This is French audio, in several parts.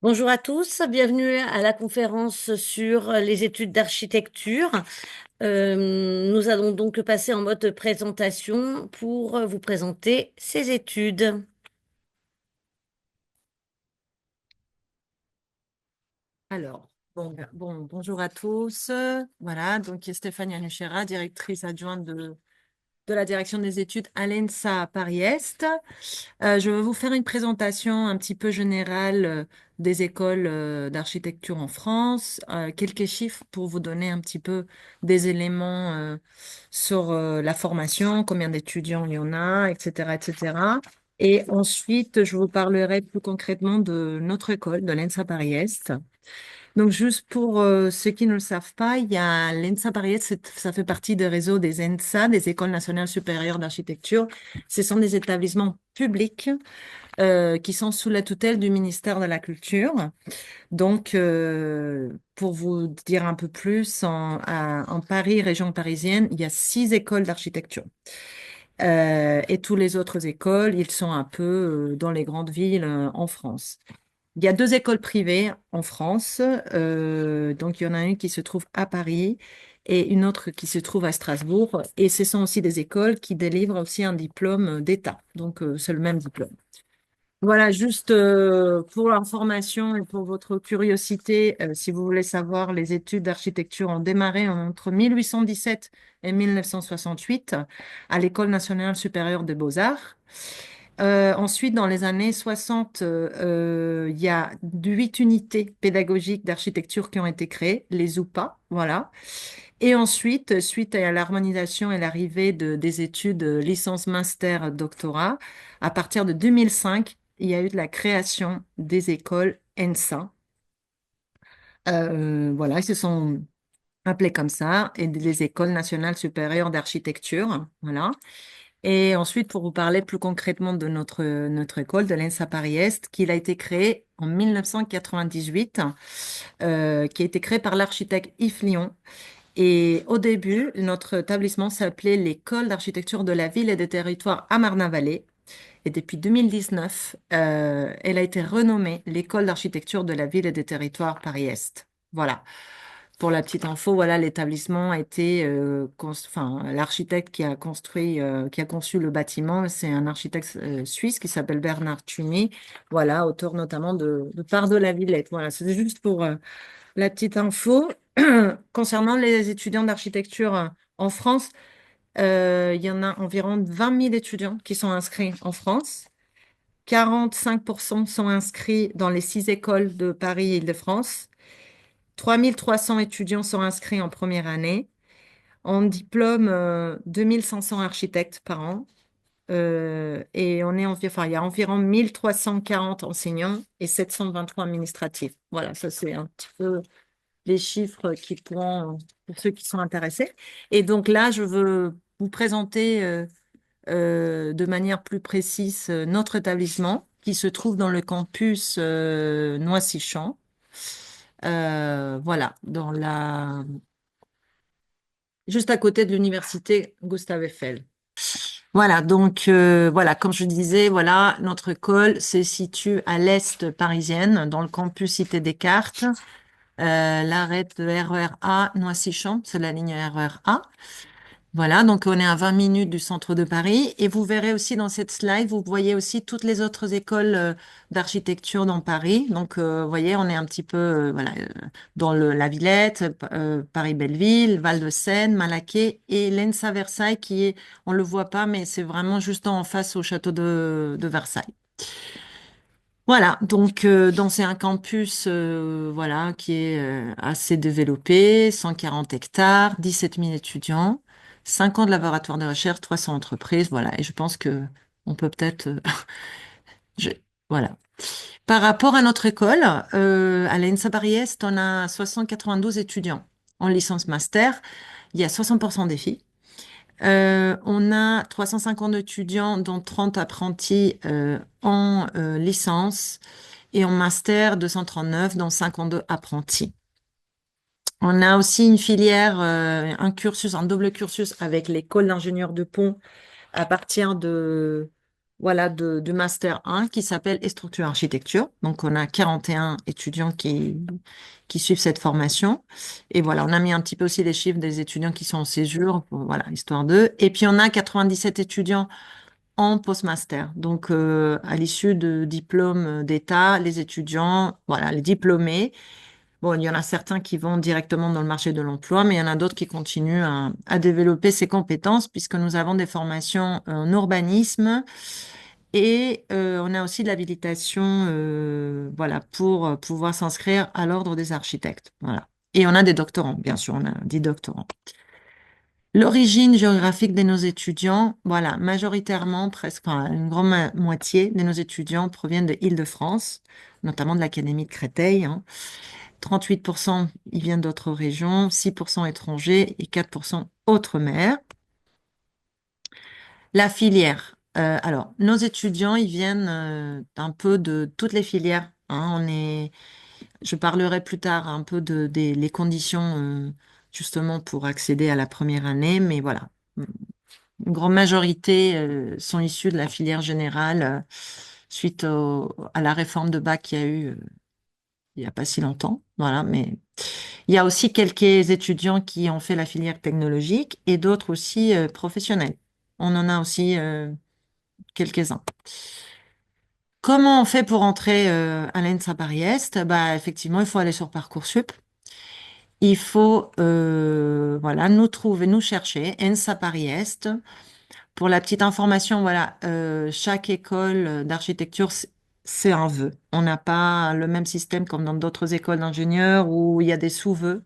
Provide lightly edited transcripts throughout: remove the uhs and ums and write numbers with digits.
Bonjour à tous, bienvenue à la conférence sur les études d'architecture. Nous allons donc passer en mode présentation pour vous présenter ces études. Alors, bonjour à tous. Voilà, donc Stéphanie Anuchera, directrice adjointe de la direction des études à l'ENSA Paris-Est. Je vais vous faire une présentation un petit peu générale des écoles d'architecture en France, quelques chiffres pour vous donner un petit peu des éléments sur la formation, combien d'étudiants il y en a, etc., etc. Et ensuite, je vous parlerai plus concrètement de notre école, de l'ENSA Paris-Est. Donc, juste pour ceux qui ne le savent pas, il y a l'ENSA Paris, ça fait partie des réseaux des ENSA, des Écoles nationales supérieures d'architecture. Ce sont des établissements publics qui sont sous la tutelle du ministère de la Culture. Donc, pour vous dire un peu plus, en Paris, région parisienne, il y a 6 écoles d'architecture. Et tous les autres écoles, ils sont un peu dans les grandes villes en France. Il y a 2 écoles privées en France. Donc, il y en a une qui se trouve à Paris et une autre qui se trouve à Strasbourg. Et ce sont aussi des écoles qui délivrent aussi un diplôme d'État. Donc, c'est le même diplôme. Voilà, juste pour l'information et pour votre curiosité, si vous voulez savoir, les études d'architecture ont démarré entre 1817 et 1968 à l'École nationale supérieure des beaux-arts. Ensuite, dans les années 60, il y a 8 unités pédagogiques d'architecture qui ont été créées, les UPA, voilà. Et ensuite, suite à l'harmonisation et l'arrivée des études licence, master, doctorat, à partir de 2005, il y a eu de la création des écoles ENSA. Voilà, ils se sont appelés comme ça, et les écoles nationales supérieures d'architecture, voilà. Et ensuite, pour vous parler plus concrètement de notre école, de l'ENSA Paris-Est, qui a été créée en 1998, qui a été créée par l'architecte Yves Lion. Et au début, notre établissement s'appelait l'École d'architecture de la ville et des territoires à Marne-la-Vallée. Et depuis 2019, elle a été renommée l'École d'architecture de la ville et des territoires Paris-Est. Voilà. Pour la petite info, voilà, l'établissement a été, enfin, l'architecte qui a construit, qui a conçu le bâtiment, c'est un architecte suisse qui s'appelle Bernard Tschumi. Voilà, auteur notamment de Part de la Villette. Voilà, c'est juste pour la petite info. Concernant les étudiants d'architecture en France, il y en a environ 20 000 étudiants qui sont inscrits en France. 45% sont inscrits dans les 6 écoles de Paris et Île-de-France. 3 300 étudiants sont inscrits en première année. On diplôme 2 500 architectes par an. Et enfin, il y a environ 1 340 enseignants et 723 administratifs. Voilà, ça c'est un petit peu les chiffres qui pourront, pour ceux qui sont intéressés. Et donc là, je veux vous présenter de manière plus précise notre établissement qui se trouve dans le campus Noisy-Champs. Voilà, juste à côté de l'université Gustave Eiffel. Voilà, donc voilà, comme je disais, voilà, notre école se situe à l'est parisienne, dans le campus Cité Descartes. L'arrêt de RER A Noisy-Champs, c'est la ligne RER A. Voilà, donc on est à 20 minutes du centre de Paris et vous verrez aussi dans cette slide, vous voyez aussi toutes les autres écoles d'architecture dans Paris. Donc, vous voyez, on est un petit peu voilà, dans la Villette, Paris-Belleville, Val-de-Seine, Malaquais et l'ENSA Versailles qui est, on le voit pas, mais c'est vraiment juste en face au château de Versailles. Voilà, donc c'est un campus voilà, qui est assez développé, 140 hectares, 17 000 étudiants, 5 ans de laboratoire de recherche, 300 entreprises, voilà. Et je pense que on peut peut-être, je- voilà. Par rapport à notre école, à l'ENSA Paris-Est, on a 692 étudiants en licence master. Il y a 60% des filles. On a 350 étudiants, dont 30 apprentis en licence et en master 239, dont 52 apprentis. On a aussi une filière, un cursus, un double cursus avec l'école d'ingénieurs de pont à partir voilà, du Master 1 qui s'appelle et Structure Architecture. Donc, on a 41 étudiants qui suivent cette formation. Et voilà, on a mis un petit peu aussi les chiffres des étudiants qui sont en césure, voilà, histoire d'eux. Et puis, on a 97 étudiants en post-master. Donc, à l'issue de diplômes d'État, les étudiants, voilà, les diplômés, bon, il y en a certains qui vont directement dans le marché de l'emploi, mais il y en a d'autres qui continuent à développer ces compétences puisque nous avons des formations en urbanisme et on a aussi de l'habilitation, voilà, pour pouvoir s'inscrire à l'ordre des architectes. Voilà. Et on a des doctorants, bien sûr, on a 10 doctorants. L'origine géographique de nos étudiants, voilà, majoritairement, presque, enfin, une grande moitié de nos étudiants proviennent de Île-de-France, notamment de l'Académie de Créteil, hein. 38% ils viennent d'autres régions, 6% étrangers et 4% outre-mer. La filière. Alors, nos étudiants, ils viennent d'un peu de toutes les filières, hein. Je parlerai plus tard un peu des les conditions justement pour accéder à la première année, mais voilà. Une grande majorité sont issus de la filière générale suite à la réforme de bac qu'il y a eu il n'y a pas si longtemps. Voilà, mais il y a aussi quelques étudiants qui ont fait la filière technologique et d'autres aussi professionnels. On en a aussi quelques-uns. Comment on fait pour entrer à l'ENSA Paris-Est? Bah, effectivement, il faut aller sur Parcoursup. Il faut voilà, nous trouver, nous chercher, ENSA Paris-Est. Pour la petite information, voilà, chaque école d'architecture, c'est un vœu. On n'a pas le même système comme dans d'autres écoles d'ingénieurs où il y a des sous-vœux.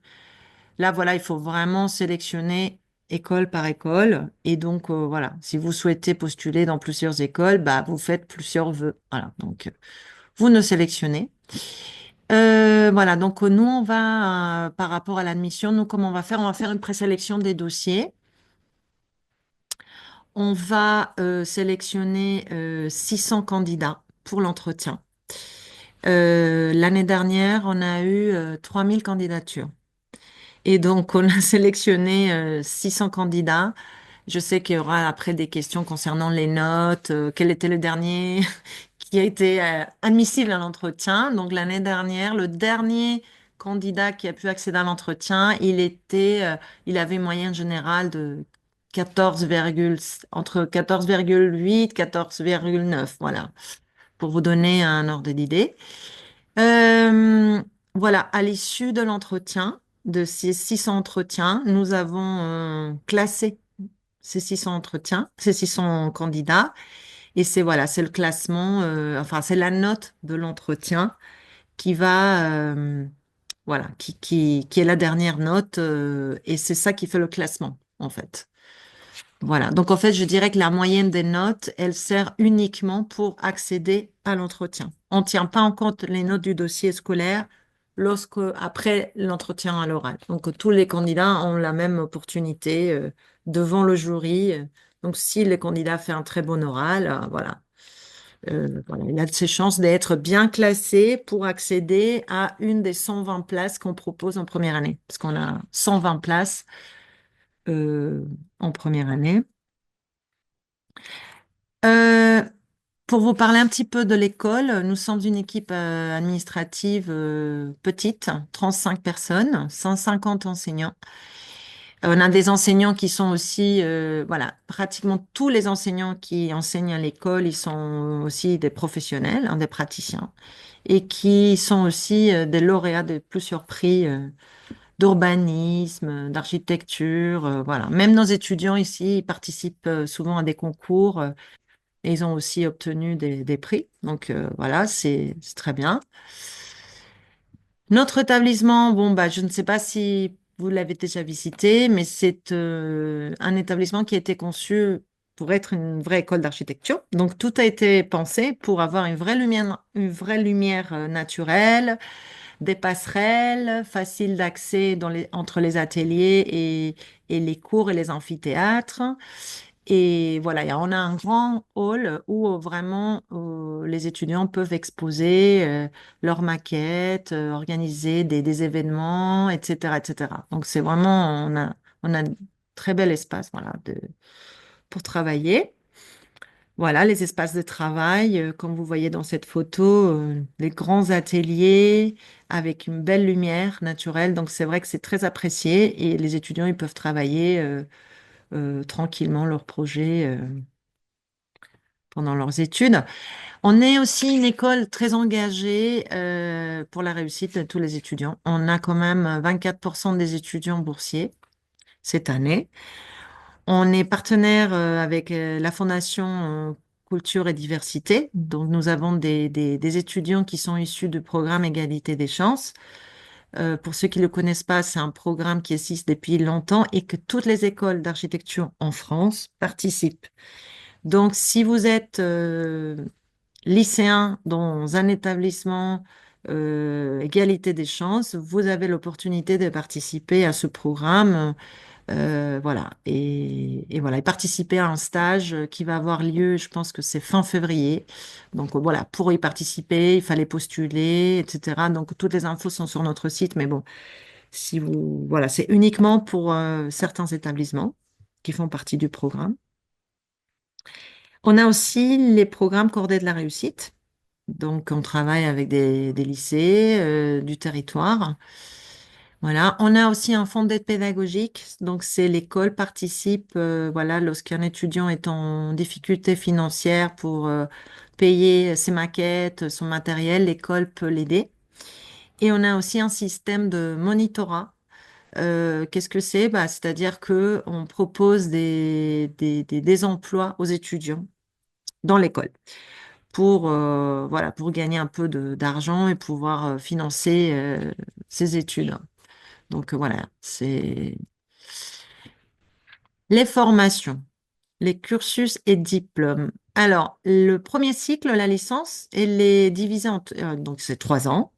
Là, voilà, il faut vraiment sélectionner école par école. Et donc, voilà, si vous souhaitez postuler dans plusieurs écoles, bah, vous faites plusieurs vœux. Voilà, donc, vous ne sélectionnez. Voilà, donc nous, on va, par rapport à l'admission, nous, comment on va faire? On va faire une présélection des dossiers. On va sélectionner 600 candidats pour l'entretien. L'année dernière, on a eu 3000 candidatures. Et donc, on a sélectionné 600 candidats. Je sais qu'il y aura après des questions concernant les notes, quel était le dernier qui a été admissible à l'entretien. Donc, l'année dernière, le dernier candidat qui a pu accéder à l'entretien, il avait une moyenne générale de 14, entre 14,8 et 14,9. Voilà, pour vous donner un ordre d'idée. Euh, voilà, à l'issue de l'entretien, de ces 600 entretiens, nous avons classé ces 600 entretiens, ces 600 candidats. Et c'est voilà, c'est le classement, enfin, c'est la note de l'entretien qui va, voilà, qui est la dernière note, et c'est ça qui fait le classement, en fait. Voilà. Donc, en fait, je dirais que la moyenne des notes, elle sert uniquement pour accéder à l'entretien. On ne tient pas en compte les notes du dossier scolaire après l'entretien à l'oral. Donc, tous les candidats ont la même opportunité, devant le jury. Donc, si le candidat fait un très bon oral, voilà. Voilà, il a de ses chances d'être bien classé pour accéder à une des 120 places qu'on propose en première année. Parce qu'on a 120 places en première année. Euh, pour vous parler un petit peu de l'école, nous sommes une équipe administrative petite, 35 personnes, 150 enseignants. On a des enseignants qui sont aussi, voilà, pratiquement tous les enseignants qui enseignent à l'école, ils sont aussi des professionnels, hein, des praticiens, et qui sont aussi des lauréats de plusieurs prix d'urbanisme, d'architecture, voilà. Même nos étudiants ici, ils participent souvent à des concours. Et ils ont aussi obtenu des prix. Donc voilà, c'est très bien. Notre établissement, bon, bah, je ne sais pas si vous l'avez déjà visité, mais c'est un établissement qui a été conçu pour être une vraie école d'architecture. Donc tout a été pensé pour avoir une vraie lumière naturelle, des passerelles, faciles d'accès entre les ateliers et les cours et les amphithéâtres. Et voilà, on a un grand hall où vraiment les étudiants peuvent exposer leurs maquettes, organiser des événements, etc., etc. Donc c'est vraiment, on a un très bel espace voilà, pour travailler. Voilà, les espaces de travail, comme vous voyez dans cette photo, les grands ateliers avec une belle lumière naturelle. Donc, c'est vrai que c'est très apprécié et les étudiants, ils peuvent travailler tranquillement leurs projets pendant leurs études. On est aussi une école très engagée pour la réussite de tous les étudiants. On a quand même 24% des étudiants boursiers cette année. On est partenaire avec la Fondation Culture et Diversité. Donc, nous avons des étudiants qui sont issus du programme Égalité des chances. Pour ceux qui ne le connaissent pas, c'est un programme qui existe depuis longtemps et que toutes les écoles d'architecture en France participent. Donc, si vous êtes lycéen dans un établissement égalité des chances, vous avez l'opportunité de participer à ce programme. Voilà. Et voilà, et participer à un stage qui va avoir lieu, je pense que c'est fin février. Donc voilà, pour y participer, il fallait postuler, etc. Donc toutes les infos sont sur notre site. Mais bon, si vous, voilà, c'est uniquement pour certains établissements qui font partie du programme. On a aussi les programmes cordés de la réussite. Donc, on travaille avec des lycées du territoire. Voilà. On a aussi un fonds d'aide pédagogique. Donc, c'est l'école participe, voilà, lorsqu'un étudiant est en difficulté financière pour payer ses maquettes, son matériel, l'école peut l'aider. Et on a aussi un système de monitorat. Qu'est-ce que c'est? Bah, c'est-à-dire que on propose des emplois aux étudiants dans l'école pour, voilà, pour gagner un peu d'argent et pouvoir financer ses études. Donc voilà, c'est les formations, les cursus et diplômes. Alors, le premier cycle, la licence, elle est divisée en, donc c'est 3 ans,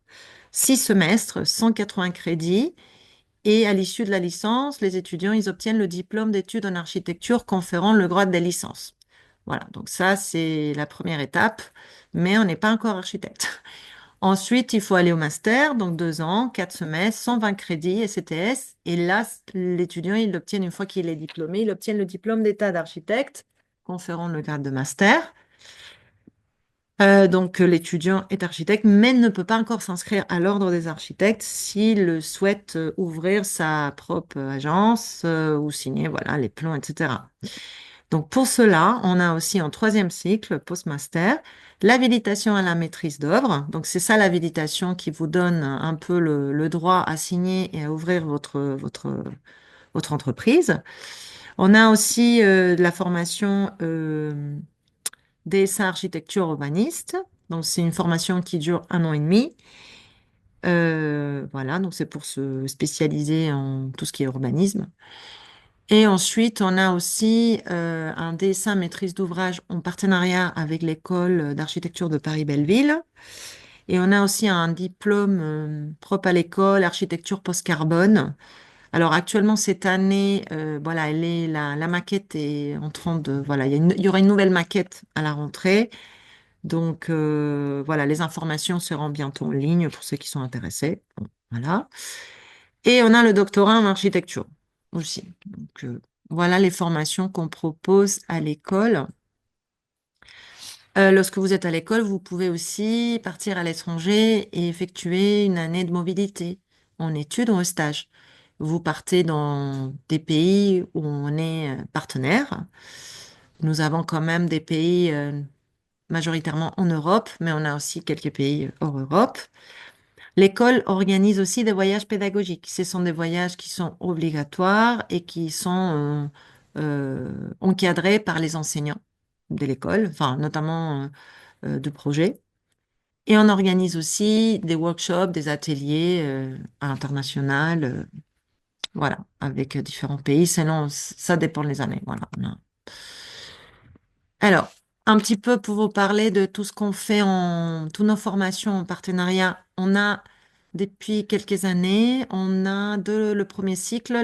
6 semestres, 180 crédits. Et à l'issue de la licence, les étudiants, ils obtiennent le diplôme d'études en architecture conférant le grade des licences. Voilà, donc ça, c'est la première étape, mais on n'est pas encore architecte. Ensuite, il faut aller au master, donc 2 ans, 4 semestres, 120 crédits, SCTS. Et là, l'étudiant, il l'obtient une fois qu'il est diplômé, il obtient le diplôme d'état d'architecte, conférant le grade de master. Donc, l'étudiant est architecte, mais ne peut pas encore s'inscrire à l'ordre des architectes s'il souhaite ouvrir sa propre agence ou signer, voilà, les plans, etc. Donc, pour cela, on a aussi en troisième cycle, post-master, l'habilitation à la maîtrise d'œuvre. Donc, c'est ça l'habilitation qui vous donne un peu le droit à signer et à ouvrir votre entreprise. On a aussi de la formation dessin architecture urbaniste. Donc, c'est une formation qui dure 1 an et demi. Voilà, donc c'est pour se spécialiser en tout ce qui est urbanisme. Et ensuite, on a aussi un dessin maîtrise d'ouvrage en partenariat avec l'école d'architecture de Paris-Belleville. Et on a aussi un diplôme propre à l'école, architecture post-carbone. Alors actuellement, cette année, voilà, la maquette est en train de, voilà, il y aura une nouvelle maquette à la rentrée. Donc voilà, les informations seront bientôt en ligne pour ceux qui sont intéressés. Bon, voilà. Et on a le doctorat en architecture aussi. Donc voilà les formations qu'on propose à l'école. Lorsque vous êtes à l'école, vous pouvez aussi partir à l'étranger et effectuer une année de mobilité en études ou en stage. Vous partez dans des pays où on est partenaire. Nous avons quand même des pays majoritairement en Europe, mais on a aussi quelques pays hors Europe. L'école organise aussi des voyages pédagogiques. Ce sont des voyages qui sont obligatoires et qui sont encadrés par les enseignants de l'école, enfin notamment de projets. Et on organise aussi des workshops, des ateliers à l'international, voilà, avec différents pays. Sinon, ça dépend des années. Voilà. Alors, un petit peu pour vous parler de tout ce qu'on fait toutes nos formations en partenariat. On a, depuis quelques années, on a le premier cycle,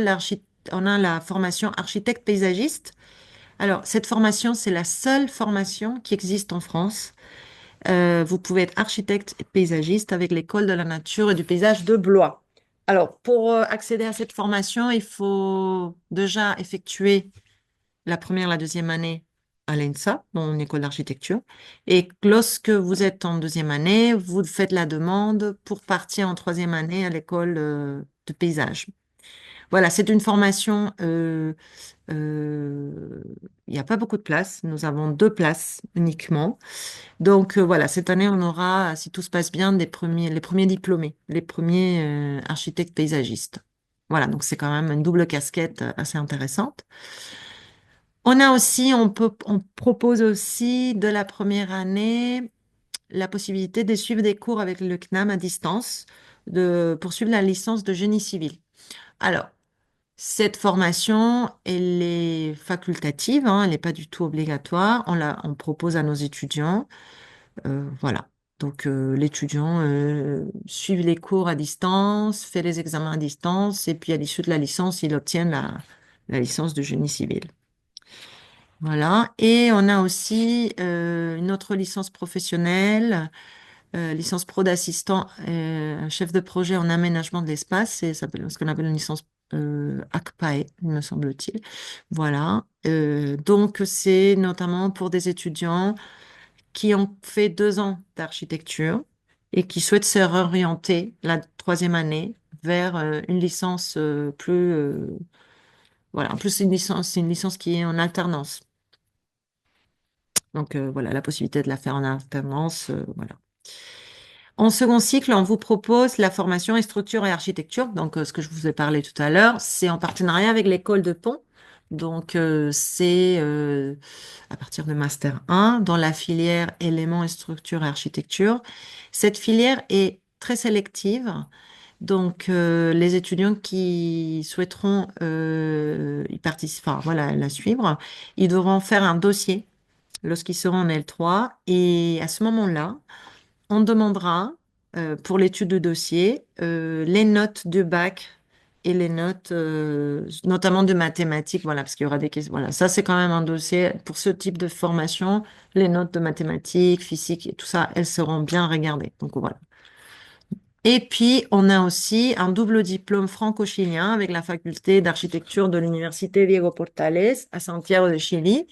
on a la formation architecte paysagiste. Alors, cette formation, c'est la seule formation qui existe en France. Vous pouvez être architecte et paysagiste avec l'école de la nature et du paysage de Blois. Alors, pour accéder à cette formation, il faut déjà effectuer la première, la deuxième année à l'ENSA, dans une école d'architecture. Et lorsque vous êtes en deuxième année, vous faites la demande pour partir en troisième année à l'école de paysage. Voilà, c'est une formation. Euh, il n'y a pas beaucoup de places. Nous avons 2 places uniquement. Donc voilà, cette année, on aura, si tout se passe bien, les premiers diplômés, les premiers architectes paysagistes. Voilà, donc c'est quand même une double casquette assez intéressante. On a aussi, on propose aussi de la première année la possibilité de suivre des cours avec le CNAM à distance, de poursuivre la licence de génie civil. Alors, cette formation, elle est facultative, hein, elle n'est pas du tout obligatoire. On propose à nos étudiants, voilà. Donc, l'étudiant suit les cours à distance, fait les examens à distance, et puis à l'issue de la licence, il obtient la licence de génie civil. Voilà. Et on a aussi une autre licence professionnelle, licence pro d'assistant, chef de projet en aménagement de l'espace, c'est ce qu'on appelle une licence ACPAE, il me semble-t-il. Voilà. Donc, c'est notamment pour des étudiants qui ont fait 2 ans d'architecture et qui souhaitent se réorienter la troisième année vers une licence voilà. En plus, c'est une licence qui est en alternance. Donc, voilà, la possibilité de la faire en alternance, voilà. En second cycle, on vous propose la formation et structure et architecture. Donc, ce que je vous ai parlé tout à l'heure, c'est en partenariat avec l'école de Pont. Donc, c'est à partir de Master 1 dans la filière éléments et structure et architecture. Cette filière est très sélective. Donc, les étudiants qui souhaiteront y participer, enfin, voilà, la suivre, ils devront faire un dossier lorsqu'ils seront en L3. Et à ce moment-là, on demandera pour l'étude de dossier les notes de bac et les notes notamment de mathématiques, voilà, parce qu'il y aura des questions. Voilà, ça c'est quand même un dossier pour ce type de formation. Les notes de mathématiques, physique et tout ça, elles seront bien regardées. Donc voilà. Et puis, on a aussi un double diplôme franco-chilien avec la faculté d'architecture de l'Université Diego Portales à Santiago de Chili.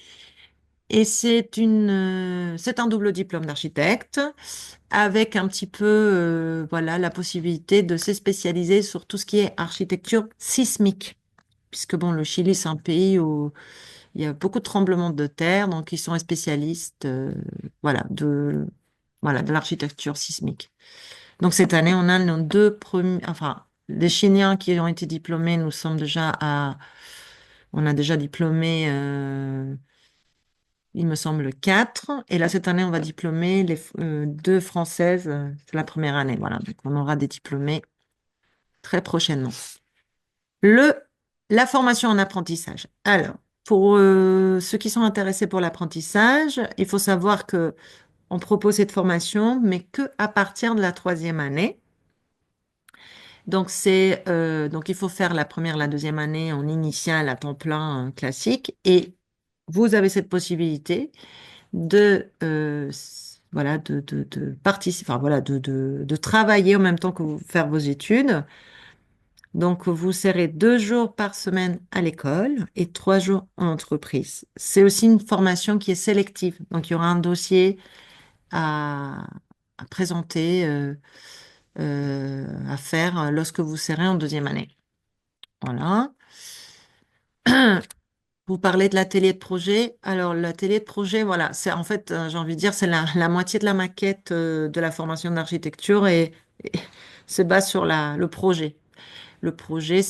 Et c'est un double diplôme d'architecte avec un petit peu, voilà, la possibilité de se spécialiser sur tout ce qui est architecture sismique. Puisque bon, le Chili, c'est un pays où il y a beaucoup de tremblements de terre, donc ils sont spécialistes, voilà, voilà, de l'architecture sismique. Donc cette année, on a nos 2 premiers, enfin, les Chiliens qui ont été diplômés, nous sommes déjà on a déjà diplômé il me semble 4. Et là, cette année, on va diplômer 2 Françaises. C'est la première année. Voilà. Donc, on aura des diplômés très prochainement. Le, la formation en apprentissage. Alors, pour ceux qui sont intéressés pour l'apprentissage, il faut savoir que on propose cette formation, mais que à partir de la troisième année. Donc il faut faire la première, la deuxième année en initiale à temps plein classique. Et vous avez cette possibilité voilà, de participer, enfin, voilà, de travailler en même temps que vous faire vos études. Donc, vous serez 2 jours par semaine à l'école et 3 jours en entreprise. C'est aussi une formation qui est sélective. Donc, il y aura un dossier à, à présenter, à faire lorsque vous serez en deuxième année. Voilà. Vous parlez de l'atelier de projet. Alors, l'atelier de projet, voilà, c'est en fait, j'ai envie de dire, c'est la moitié de la maquette de la formation d'architecture et se base sur le projet. Le projet,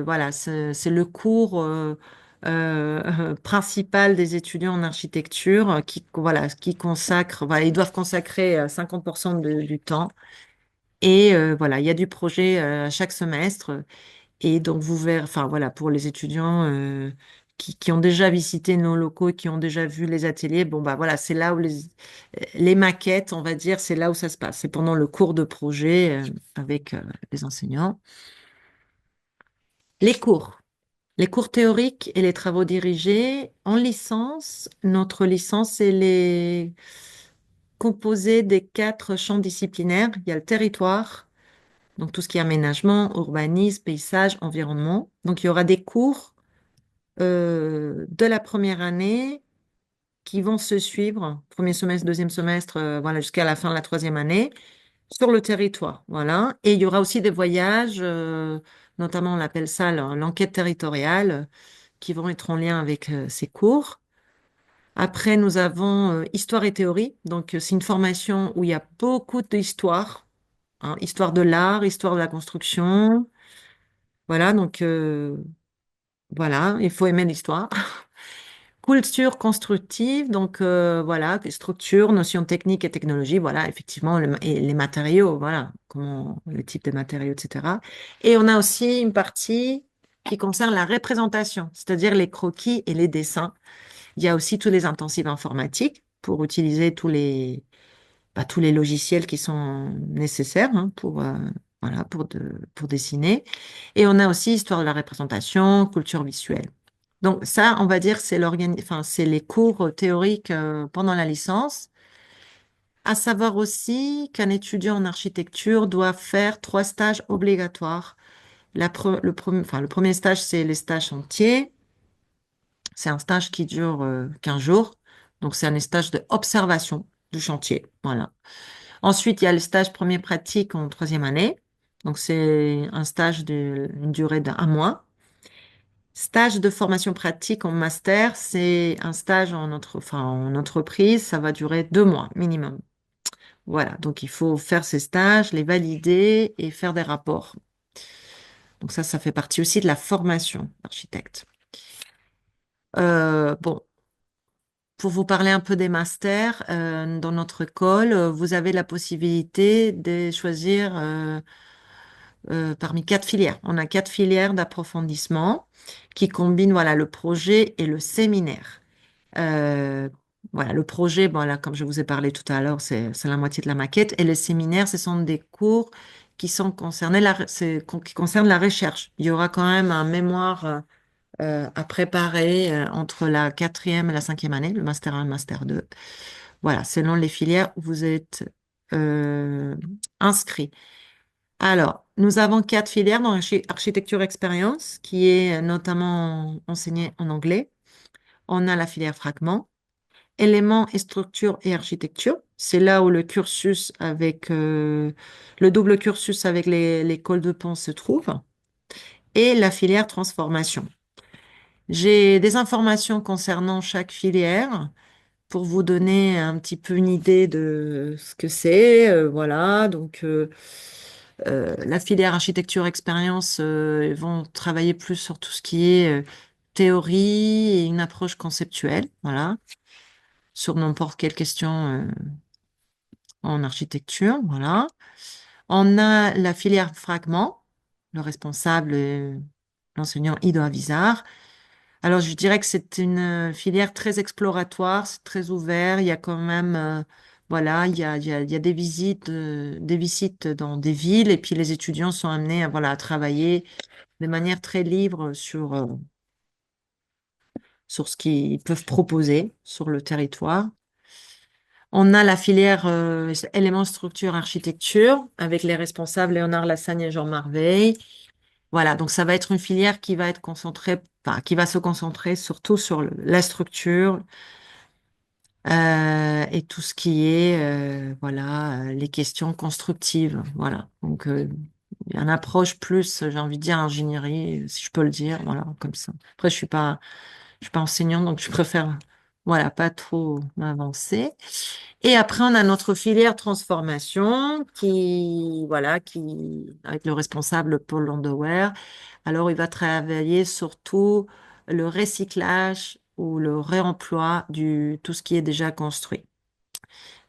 voilà, c'est le cours principal des étudiants en architecture voilà, qui consacrent, voilà, ils doivent consacrer 50% du temps. Et voilà, il y a du projet chaque semestre. Et donc, vous verrez, enfin voilà, pour les étudiants qui ont déjà visité nos locaux et qui ont déjà vu les ateliers, bon, bah voilà, c'est là où les maquettes, on va dire, c'est là où ça se passe. C'est pendant le cours de projet avec les enseignants. Les cours. Les cours théoriques et les travaux dirigés en licence. Notre licence, elle est composée des 4 champs disciplinaires. Il y a le territoire, donc tout ce qui est aménagement, urbanisme, paysage, environnement. Donc, il y aura des cours de la première année qui vont se suivre, premier semestre, deuxième semestre, voilà, jusqu'à la fin de la troisième année, sur le territoire. Voilà. Et il y aura aussi des voyages, notamment on appelle ça l'enquête territoriale, qui vont être en lien avec ces cours. Après, nous avons histoire et théorie. Donc, c'est une formation où il y a beaucoup d'histoire, hein, histoire de l'art, histoire de la construction. Voilà, donc voilà, il faut aimer l'histoire. Culture constructive, donc voilà, des structures, notions techniques et technologies, voilà, effectivement, et les matériaux, voilà, comment, le type de matériaux, etc. Et on a aussi une partie qui concerne la représentation, c'est-à-dire les croquis et les dessins. Il y a aussi tous les intensifs informatiques pour utiliser tous les logiciels qui sont nécessaires hein, voilà, pour dessiner. Et on a aussi histoire de la représentation, culture visuelle. Donc ça, on va dire, enfin, c'est les cours théoriques pendant la licence. À savoir aussi qu'un étudiant en architecture doit faire 3 stages obligatoires. Le premier stage, c'est les stages chantiers. C'est un stage qui dure 15 jours. Donc, c'est un stage d'observation du chantier. Voilà. Ensuite, il y a le stage premier pratique en troisième année. Donc, c'est un stage d'une durée d'un mois. Stage de formation pratique en master, c'est un stage en entreprise. Ça va durer 2 mois minimum. Voilà. Donc, il faut faire ces stages, les valider et faire des rapports. Donc, ça fait partie aussi de la formation d'architecte. Bon, pour vous parler un peu des masters, dans notre école, vous avez la possibilité de choisir parmi 4 filières. On a 4 filières d'approfondissement qui combinent voilà, le projet et le séminaire. Euh, voilà, le projet, bon, là, comme je vous ai parlé tout à l'heure, c'est la moitié de la maquette. Et le séminaire, ce sont des cours qui sont concernés qui concernent la recherche. Il y aura quand même un mémoire à préparer entre la quatrième et la cinquième année, le master 1 et le master 2. Voilà, selon les filières où vous êtes euh, inscrit. Alors, nous avons 4 filières dans architecture expérience, qui est notamment enseignée en anglais. On a la filière fragment, éléments et structure et architecture. C'est là où le cursus avec le double cursus avec l'école de Pont se trouve. Et la filière transformation. J'ai des informations concernant chaque filière pour vous donner un petit peu une idée de ce que c'est. Voilà, donc la filière architecture expérience, ils vont travailler plus sur tout ce qui est théorie et une approche conceptuelle, voilà, sur n'importe quelle question en architecture, voilà. On a la filière fragment, le responsable, l'enseignant Ido Avisar. Alors, je dirais que c'est une filière très exploratoire, c'est très ouvert. Il y a quand même, voilà, il y a des visites dans des villes et puis les étudiants sont amenés à, voilà, à travailler de manière très libre sur ce qu'ils peuvent proposer sur le territoire. On a la filière éléments, structure, architecture avec les responsables Léonard Lassagne et Jean Marveille. Voilà, donc ça va être une filière qui va être concentrée, enfin, qui va se concentrer surtout sur la structure et tout ce qui est, voilà, les questions constructives. Voilà, donc il y a une approche plus, j'ai envie de dire, ingénierie, si je peux le dire, voilà, comme ça. Après, je suis pas enseignante, donc je préfère, voilà, pas trop m'avancer. Et après, on a notre filière transformation voilà, avec le responsable Paul Landauer. Alors, il va travailler surtout le recyclage ou le réemploi tout ce qui est déjà construit.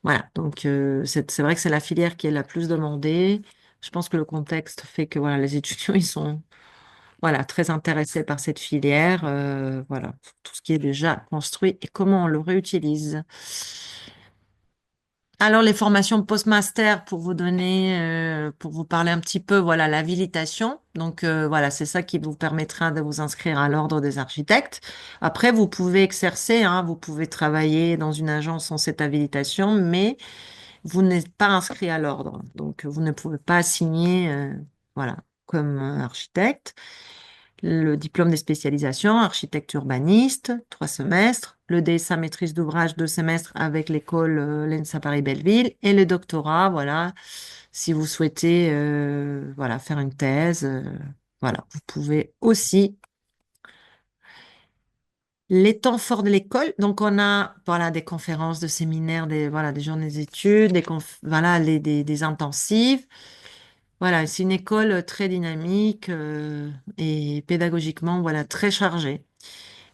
Voilà. Donc, c'est vrai que c'est la filière qui est la plus demandée. Je pense que le contexte fait que, voilà, les étudiants, ils sont, voilà, très intéressés par cette filière. Voilà, tout ce qui est déjà construit et comment on le réutilise. Alors, les formations post-master, pour vous parler un petit peu, voilà, l'habilitation. Donc, voilà, c'est ça qui vous permettra de vous inscrire à l'ordre des architectes. Après, vous pouvez exercer, hein, vous pouvez travailler dans une agence sans cette habilitation, mais vous n'êtes pas inscrit à l'ordre. Donc, vous ne pouvez pas signer, voilà, comme architecte. Le diplôme des spécialisations, architecte urbaniste, 3 semestres. le DSA maîtrise d'ouvrage 2 semestres avec l'école l'ENSA Paris-Belleville et le doctorat, voilà, si vous souhaitez voilà, faire une thèse, voilà, vous pouvez aussi. Les temps forts de l'école, donc on a voilà, des conférences, des séminaires, voilà, des journées d'études, voilà, des intensives. Voilà, c'est une école très dynamique et pédagogiquement voilà, très chargée.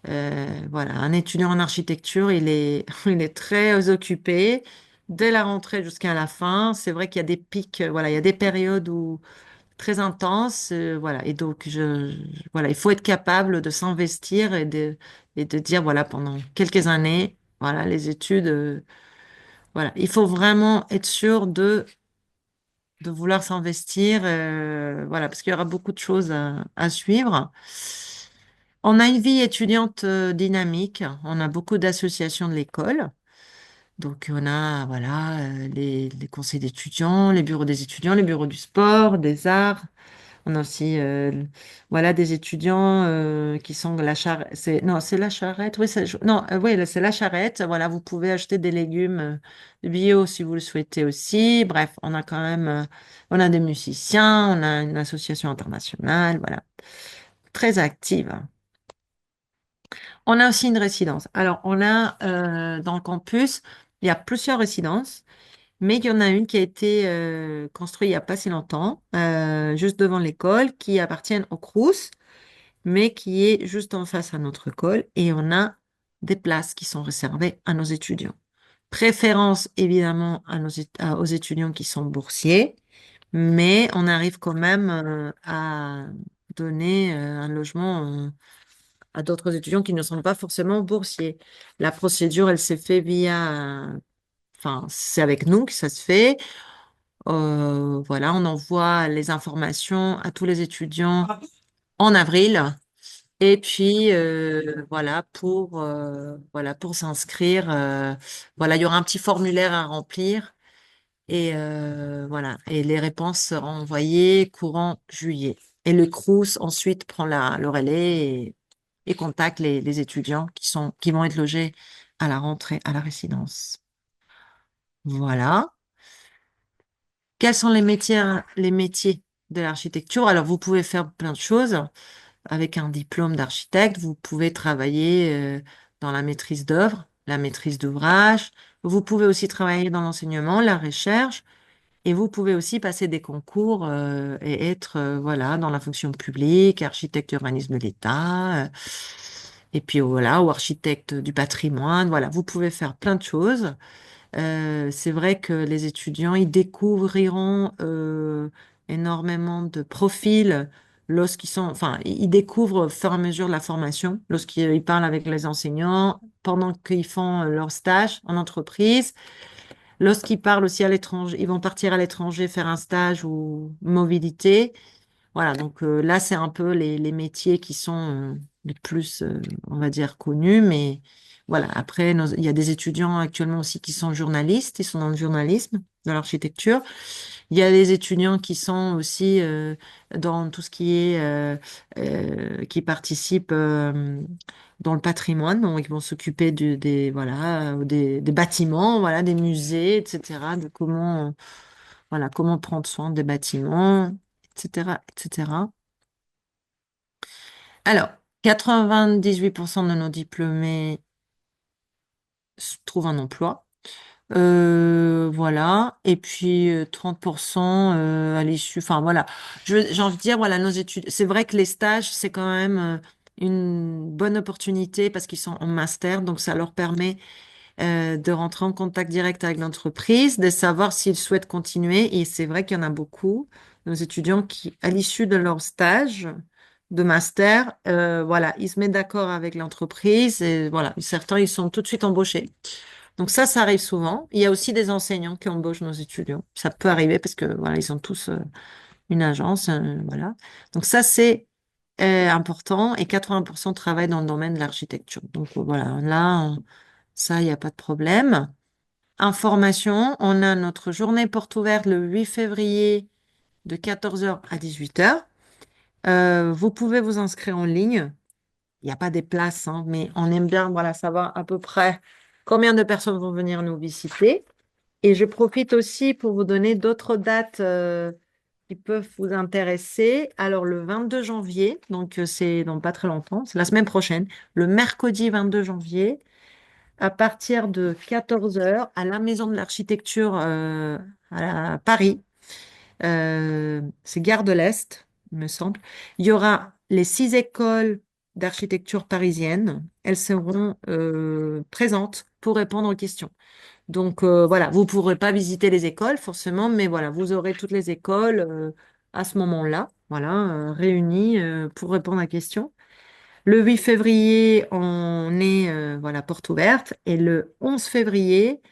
Voilà, un étudiant en architecture, il est très occupé dès la rentrée jusqu'à la fin. C'est vrai qu'il y a des pics, voilà, il y a des périodes où très intenses, voilà. Et donc, voilà, il faut être capable de s'investir et de dire, voilà, pendant quelques années, voilà, les études, voilà, il faut vraiment être sûr de vouloir s'investir, voilà, parce qu'il y aura beaucoup de choses à suivre. On a une vie étudiante dynamique. On a beaucoup d'associations de l'école. Donc, on a voilà, les conseils d'étudiants, les bureaux des étudiants, les bureaux du sport, des arts. On a aussi voilà, des étudiants qui sont la charrette. Non, c'est la charrette. Oui, non, oui, là, c'est la charrette. Voilà, vous pouvez acheter des légumes bio si vous le souhaitez aussi. Bref, on a quand même on a des musiciens, on a une association internationale, voilà, très active. On a aussi une résidence. Alors, on a dans le campus, il y a plusieurs résidences, mais il y en a une qui a été construite il n'y a pas si longtemps, juste devant l'école, qui appartient au Crous, mais qui est juste en face à notre école, et on a des places qui sont réservées à nos étudiants. Préférence évidemment aux étudiants qui sont boursiers, mais on arrive quand même à donner un logement à d'autres étudiants qui ne sont pas forcément boursiers. La procédure, elle s'est fait enfin, c'est avec nous que ça se fait. Voilà, on envoie les informations à tous les étudiants en avril. Et puis, voilà, pour s'inscrire, voilà, il y aura un petit formulaire à remplir. Et voilà, et les réponses seront envoyées courant juillet. Et le Crous ensuite prend le relais et contacte les étudiants qui vont être logés à la rentrée à la résidence. Voilà. Quels sont les métiers de l'architecture? Alors, vous pouvez faire plein de choses. Avec un diplôme d'architecte, vous pouvez travailler dans la maîtrise d'œuvre, la maîtrise d'ouvrage. Vous pouvez aussi travailler dans l'enseignement, la recherche. Et vous pouvez aussi passer des concours et être voilà, dans la fonction publique, architecte urbanisme de l'État, et puis voilà, ou architecte du patrimoine. Voilà, vous pouvez faire plein de choses. C'est vrai que les étudiants, ils découvriront énormément de profils enfin, ils découvrent au fur et à mesure de la formation, lorsqu'ils parlent avec les enseignants, pendant qu'ils font leur stage en entreprise. Lorsqu'ils parlent aussi à l'étranger, ils vont partir à l'étranger faire un stage ou mobilité. Voilà, donc là, c'est un peu les métiers qui sont les plus, on va dire, connus. Mais voilà, après, il y a des étudiants actuellement aussi qui sont journalistes, ils sont dans le journalisme, dans l'architecture. Il y a des étudiants qui sont aussi dans tout ce qui est, qui participent dans le patrimoine, donc ils vont s'occuper voilà, des bâtiments, voilà, des musées, etc., de voilà, comment prendre soin des bâtiments, etc., etc. Alors, 98% de nos diplômés trouvent un emploi. Voilà. Et puis 30% à l'issue. Enfin, voilà. J'ai envie de dire, voilà, nos études. C'est vrai que les stages, c'est quand même une bonne opportunité parce qu'ils sont en master. Donc, ça leur permet de rentrer en contact direct avec l'entreprise, de savoir s'ils souhaitent continuer. Et c'est vrai qu'il y en a beaucoup, nos étudiants qui, à l'issue de leur stage de master, voilà, ils se mettent d'accord avec l'entreprise et voilà, certains, ils sont tout de suite embauchés. Donc ça arrive souvent. Il y a aussi des enseignants qui embauchent nos étudiants. Ça peut arriver parce que voilà, ils ont tous une agence, voilà. Donc ça, c'est important et 80% travaillent dans le domaine de l'architecture. Donc voilà, là, ça, il n'y a pas de problème. Information, on a notre journée porte ouverte le 8 février de 14 heures à 18 heures. Vous pouvez vous inscrire en ligne il n'y a pas des places, hein, mais on aime bien voilà, savoir à peu près combien de personnes vont venir nous visiter. Et je profite aussi pour vous donner d'autres dates qui peuvent vous intéresser. Alors, le 22 janvier, donc c'est dans pas très longtemps, c'est la semaine prochaine, le mercredi 22 janvier, à partir de 14 heures, à la Maison de l'Architecture à Paris. C'est Gare de l'Est, il me semble. Il y aura les 6 écoles d'architecture parisiennes. Elles seront présentes pour répondre aux questions. Donc voilà, vous ne pourrez pas visiter les écoles forcément, mais voilà, vous aurez toutes les écoles à ce moment-là, voilà, réunies pour répondre à questions. Le 8 février, on est voilà, porte ouverte et le 11 février,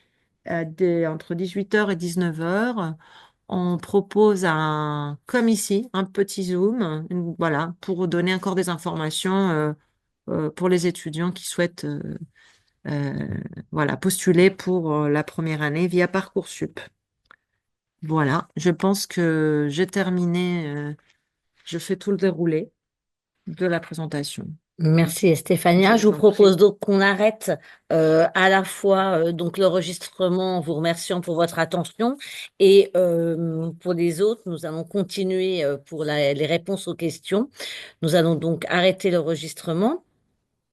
entre 18 h et 19 h, on propose comme ici, un petit Zoom, voilà, pour donner encore des informations pour les étudiants qui souhaitent euh, voilà, postuler pour la première année via Parcoursup. Voilà, je pense que j'ai terminé, je fais tout le déroulé de la présentation. Merci Je Stéphania. Je vous vous en prie. propose donc qu'on arrête à la fois donc l'enregistrement en vous remerciant pour votre attention et pour les autres, nous allons continuer pour les réponses aux questions. Nous allons donc arrêter l'enregistrement.